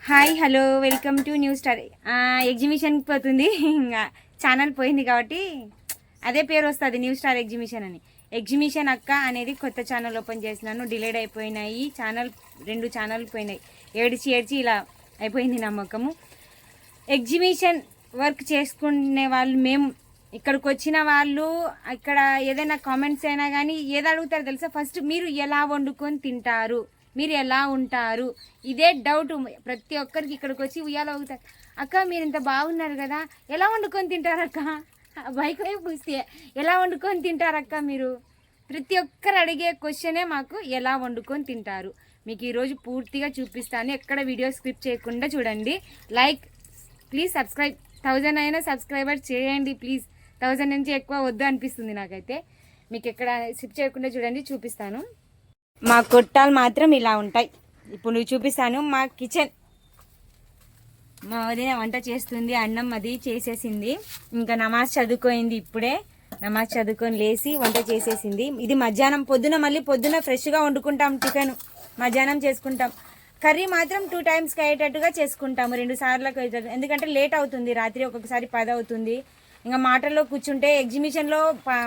Hi hello welcome to new star. ఎగ్జిబిషన్కి పోతుంది. ఇంకా ఛానల్ పోయింది కాబట్టి అదే పేరు వస్తుంది, న్యూ స్టార్ ఎగ్జిబిషన్ అని. ఎగ్జిబిషన్ అక్క అనేది కొత్త ఛానల్ ఓపెన్ చేసినాను. డిలేడ్ అయిపోయినాయి ఛానల్, 2 ఛానల్ పోయినాయి. ఏడ్చి ఇలా అయిపోయింది నమ్మకము. ఎగ్జిబిషన్ వర్క్ చేసుకునే వాళ్ళు మేము, ఇక్కడికి వచ్చిన వాళ్ళు ఇక్కడ ఏదైనా కామెంట్స్ అయినా కానీ ఏది అడుగుతారు తెలుసా? ఫస్ట్ మీరు ఎలా వండుకొని తింటారు, మీరు ఎలా ఉంటారు, ఇదే డౌట్ ప్రతి ఒక్కరికి. ఇక్కడికి వచ్చి ఉయ్యాల అవుతారు, అక్క మీరు ఇంత బాగున్నారు కదా, ఎలా వండుకొని తింటారక్క? బైక్ వైపు చూస్తే ఎలా వండుకొని తింటారక్క మీరు? ప్రతి ఒక్కరు అడిగే క్వశ్చనే మాకు, ఎలా వండుకొని తింటారు. మీకు ఈరోజు పూర్తిగా చూపిస్తాను, ఎక్కడ వీడియో స్క్రిప్ట్ చేయకుండా చూడండి. లైక్ ప్లీజ్, సబ్స్క్రైబ్ 1000 అయినా సబ్స్క్రైబర్ చేయండి ప్లీజ్. 1000 నుంచి ఎక్కువ వద్దు అనిపిస్తుంది నాకైతే. మీకు ఎక్కడ స్కిప్ చేయకుండా చూడండి, చూపిస్తాను. మా కొట్టాలు మాత్రం ఇలా ఉంటాయి. ఇప్పుడు నువ్వు చూపిస్తాను మా కిచెన్. మా వదిన వంట చేస్తుంది, అన్నం అది చేసేసింది. ఇంకా నమాజ్ చదువుకోయింది, ఇప్పుడే నమాజ్ చదువుకొని లేచి వంట చేసేసింది. ఇది మధ్యాహ్నం, మళ్ళీ పొద్దున ఫ్రెష్గా వండుకుంటాం. టిఫిన్ మధ్యాహ్నం చేసుకుంటాం. కర్రీ మాత్రం 2 టైమ్స్కి అయ్యేటట్టుగా చేసుకుంటాము, 2 సార్లకు అయ్యేటట్టు. ఎందుకంటే లేట్ అవుతుంది, రాత్రి ఒక్కొక్కసారి 10 అవుతుంది. ఇంకా మాటల్లో కూర్చుంటే, ఎగ్జిబిషన్లో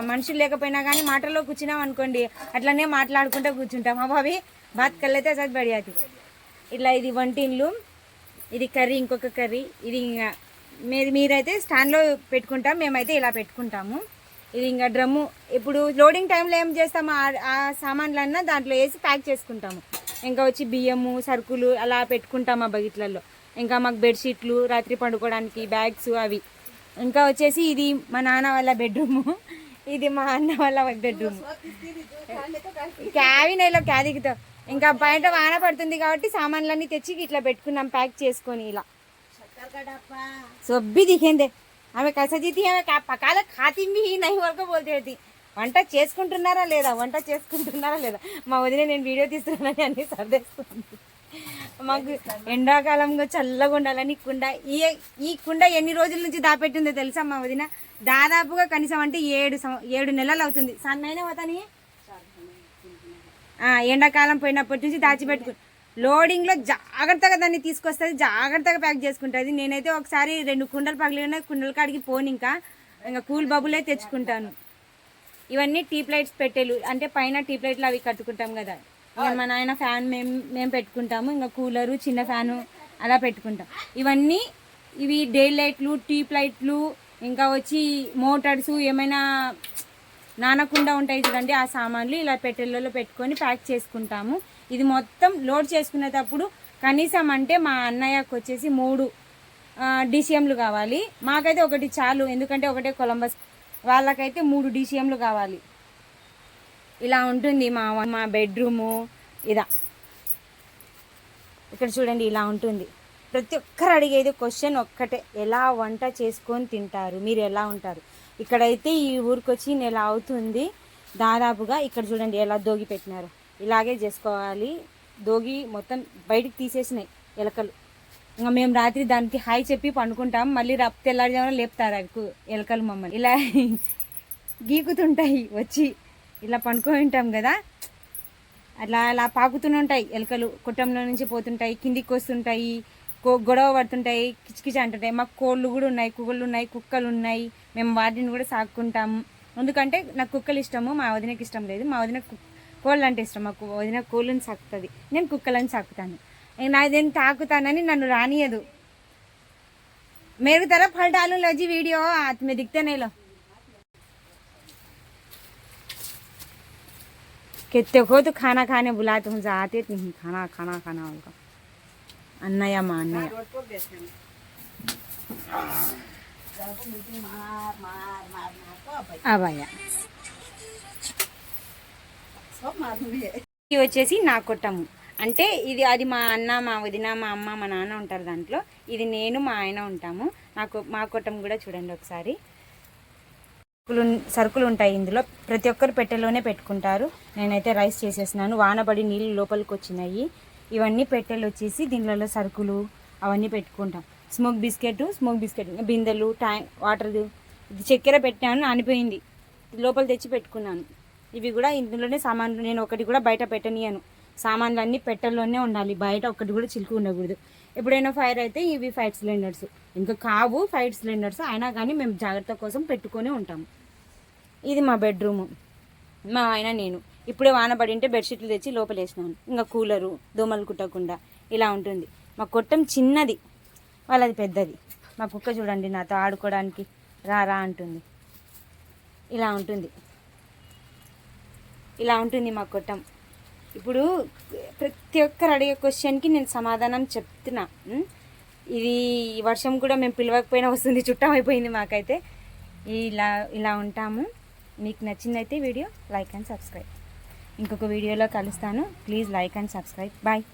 మనుషులు లేకపోయినా కానీ మాటల్లో కూర్చున్నాం అనుకోండి, అట్లనే మాట్లాడుకుంటూ కూర్చుంటాం. అవి బాత్ కళ్ళైతే అసలు బడియాతి. ఇట్లా ఇది వంటిల్లు, ఇది కర్రీ, ఇంకొక కర్రీ. ఇది ఇంకా మీరైతే స్టాండ్లో పెట్టుకుంటాం, మేమైతే ఇలా పెట్టుకుంటాము. ఇది ఇంకా డ్రమ్ము. ఇప్పుడు లోడింగ్ టైంలో ఏం చేస్తాము, ఆ సామాన్లన్నా దాంట్లో వేసి ప్యాక్ చేసుకుంటాము. ఇంకా వచ్చి బియ్యము, సరుకులు అలా పెట్టుకుంటాము ఆ బకెట్లలో. ఇంకా మాకు బెడ్షీట్లు, రాత్రి పండుకోవడానికి బ్యాగ్స్ అవి. ఇంకా వచ్చేసి ఇది మా నాన్న వాళ్ళ బెడ్రూము, ఇది మా అన్న వాళ్ళ బెడ్రూమ్. క్యాబినైలో క్యాదికితో ఇంకా బయట వాన పడుతుంది కాబట్టి సామాన్లన్నీ తెచ్చి ఇట్లా పెట్టుకున్నాం ప్యాక్ చేసుకొని. ఇలా సొబ్బి దిగేందే ఆమె కసజీతి, ఆమె పకాల ఖాతింది నహి వరకు బోల్తే. వంట చేసుకుంటున్నారా లేదా, వంట చేసుకుంటున్నారా లేదా? మా వదిన నేను వీడియో తీస్తున్నానని అన్ని సర్దేస్తుంది. మాకు ఎండాకాలంలో చల్లగా ఉండాలని కుండ, ఈ కుండ ఎన్ని రోజుల నుంచి దాపెట్టిందో తెలుసా మా వదిన? దాదాపుగా కనీసం అంటే 7 నెలలు అవుతుంది. సన్నైనా పోతాని ఎండాకాలం పోయినప్పటి నుంచి దాచిపెట్టుకు లోడింగ్లో జాగ్రత్తగా దాన్ని తీసుకొస్తుంది, జాగ్రత్తగా ప్యాక్ చేసుకుంటుంది. నేనైతే ఒకసారి 2 కుండలు పగిలిన కుండల కాడికి పోని, ఇంకా కూల్ బబులే తెచ్చుకుంటాను. ఇవన్నీ టీప్ లైట్స్ పెట్టేలు, అంటే పైన టీప్ లైట్లు అవి కట్టుకుంటాం కదా. ఇంకా మా నాయన ఫ్యాన్ మేము పెట్టుకుంటాము. ఇంకా కూలరు, చిన్న ఫ్యాను అలా పెట్టుకుంటాం. ఇవి డే లైట్లు, టీప్ లైట్లు, ఇంకా వచ్చి మోటార్స్ ఏమైనా నానకుండా ఉంటాయి చూడండి, ఆ సామాన్లు ఇలా పెట్టెలలో పెట్టుకొని ప్యాక్ చేసుకుంటాము. ఇది మొత్తం లోడ్ చేసుకునేటప్పుడు కనీసం అంటే మా అన్నయ్యకు వచ్చేసి 3 DCMలు కావాలి. మాకైతే 1 చాలు, ఎందుకంటే ఒకటే కొలంబస్. వాళ్ళకైతే 3 DCMలు కావాలి. ఇలా ఉంటుంది మా బెడ్రూము. ఇదా ఇక్కడ చూడండి, ఇలా ఉంటుంది. ప్రతి ఒక్కరు అడిగేది క్వశ్చన్ ఒక్కటే, ఎలా వంట చేసుకొని తింటారు, మీరు ఎలా ఉంటారు? ఇక్కడైతే ఈ ఊరికి వచ్చి నెల అవుతుంది దాదాపుగా. ఇక్కడ చూడండి ఎలా దోగి పెట్టినారు, ఇలాగే చేసుకోవాలి. దోగి మొత్తం బయటికి తీసేసినాయి ఎలకలు. ఇంకా మేము రాత్రి దానికి హాయ్ చెప్పి పండుకుంటాం, మళ్ళీ తెల్లారుజామున లేపుతారు అవి ఎలకలు మమ్మల్ని. ఇలా గీకుతుంటాయి వచ్చి, ఇలా పండుకొని ఉంటాం కదా, అలా పాకుతుంటాయి ఎలకలు. కుట్టంలో నుంచి పోతుంటాయి, కిందికి వస్తుంటాయి, గొడవ పడుతుంటాయి, కిచకిచ అంటుంటాయి. మాకు కోళ్ళు కూడా ఉన్నాయి, కుక్కలు ఉన్నాయి. మేము వాటిని కూడా సాక్కుంటాము. ఎందుకంటే నాకు కుక్కలు ఇష్టము, మా వదినకి ఇష్టం లేదు. మా వదిన కోళ్ళు అంటే ఇష్టం, మాకు వదిన కోళ్ళని సాకుతుంది, నేను కుక్కలని సాకుతాను. నాదేం తాకుతానని నన్ను రానియదు. मेरी तरफ फल डालू लो जी वीडियो, हाथ में दिखते नहीं लो. कितने को तो खाना खाने बुलाते हूँ, जाते नहीं. खाना उनका अन्नया माँ अन्नया. अब आया ఇది వచ్చేసి నా కొట్టము. అంటే ఇది అది మా అన్న, మా వదిన, మా అమ్మ, మా నాన్న ఉంటారు దాంట్లో. ఇది నేను, మా ఆయన ఉంటాము. మా కొట్టం కూడా చూడండి ఒకసారి. సరుకులు ఉంటాయి ఇందులో, ప్రతి ఒక్కరు పెట్టెలోనే పెట్టుకుంటారు. నేనైతే రైస్ చేసేసినాను, వానబడి నీళ్ళు లోపలికి వచ్చినాయి. ఇవన్నీ పెట్టెలు వచ్చేసి దీనిలో సరుకులు అవన్నీ పెట్టుకుంటాం. స్మోక్ బిస్కెట్ బిందెలు, వాటర్, ఇది చక్కెర పెట్టాను, నానిపోయింది, లోపల తెచ్చి పెట్టుకున్నాను. ఇవి కూడా ఇందులోనే సామాన్లు. నేను ఒకటి కూడా బయట పెట్టనియను, సామాన్లు అన్నీ పెట్టెల్లోనే ఉండాలి, బయట ఒక్కటి కూడా చిలుకు ఉండకూడదు. ఎప్పుడైనా ఫైర్ అయితే ఇవి ఫైర్ సిలిండర్స్, ఇంకా కావు ఫైర్ సిలిండర్స్ అయినా కానీ మేము జాగ్రత్త కోసం పెట్టుకొని ఉంటాము. ఇది మా బెడ్రూము, మా ఆయన నేను ఇప్పుడే వాన పడి ఉంటే బెడ్షీట్లు తెచ్చి లోపలేసినాను. ఇంకా కూలరు, దోమలు కుట్టకుండా ఇలా ఉంటుంది. మా కొట్టం చిన్నది, వాళ్ళది పెద్దది. మా కుక్క చూడండి నాతో ఆడుకోవడానికి రా రా అంటుంది. ఇలా ఉంటుంది, ఇలా ఉంటుంది మా కొట్టం. ఇప్పుడు ప్రతి ఒక్కరు అడిగే క్వశ్చన్కి నేను సమాధానం చెప్తున్నా. ఇది వర్షం కూడా మేము పిలవకపోయినా వస్తుంది, చుట్టం అయిపోయింది మాకైతే. ఇలా ఉంటాము. మీకు నచ్చిందైతే వీడియో లైక్ అండ్ సబ్స్క్రైబ్. ఇంకొక వీడియోలో కలుస్తాను. Please like and subscribe. Bye.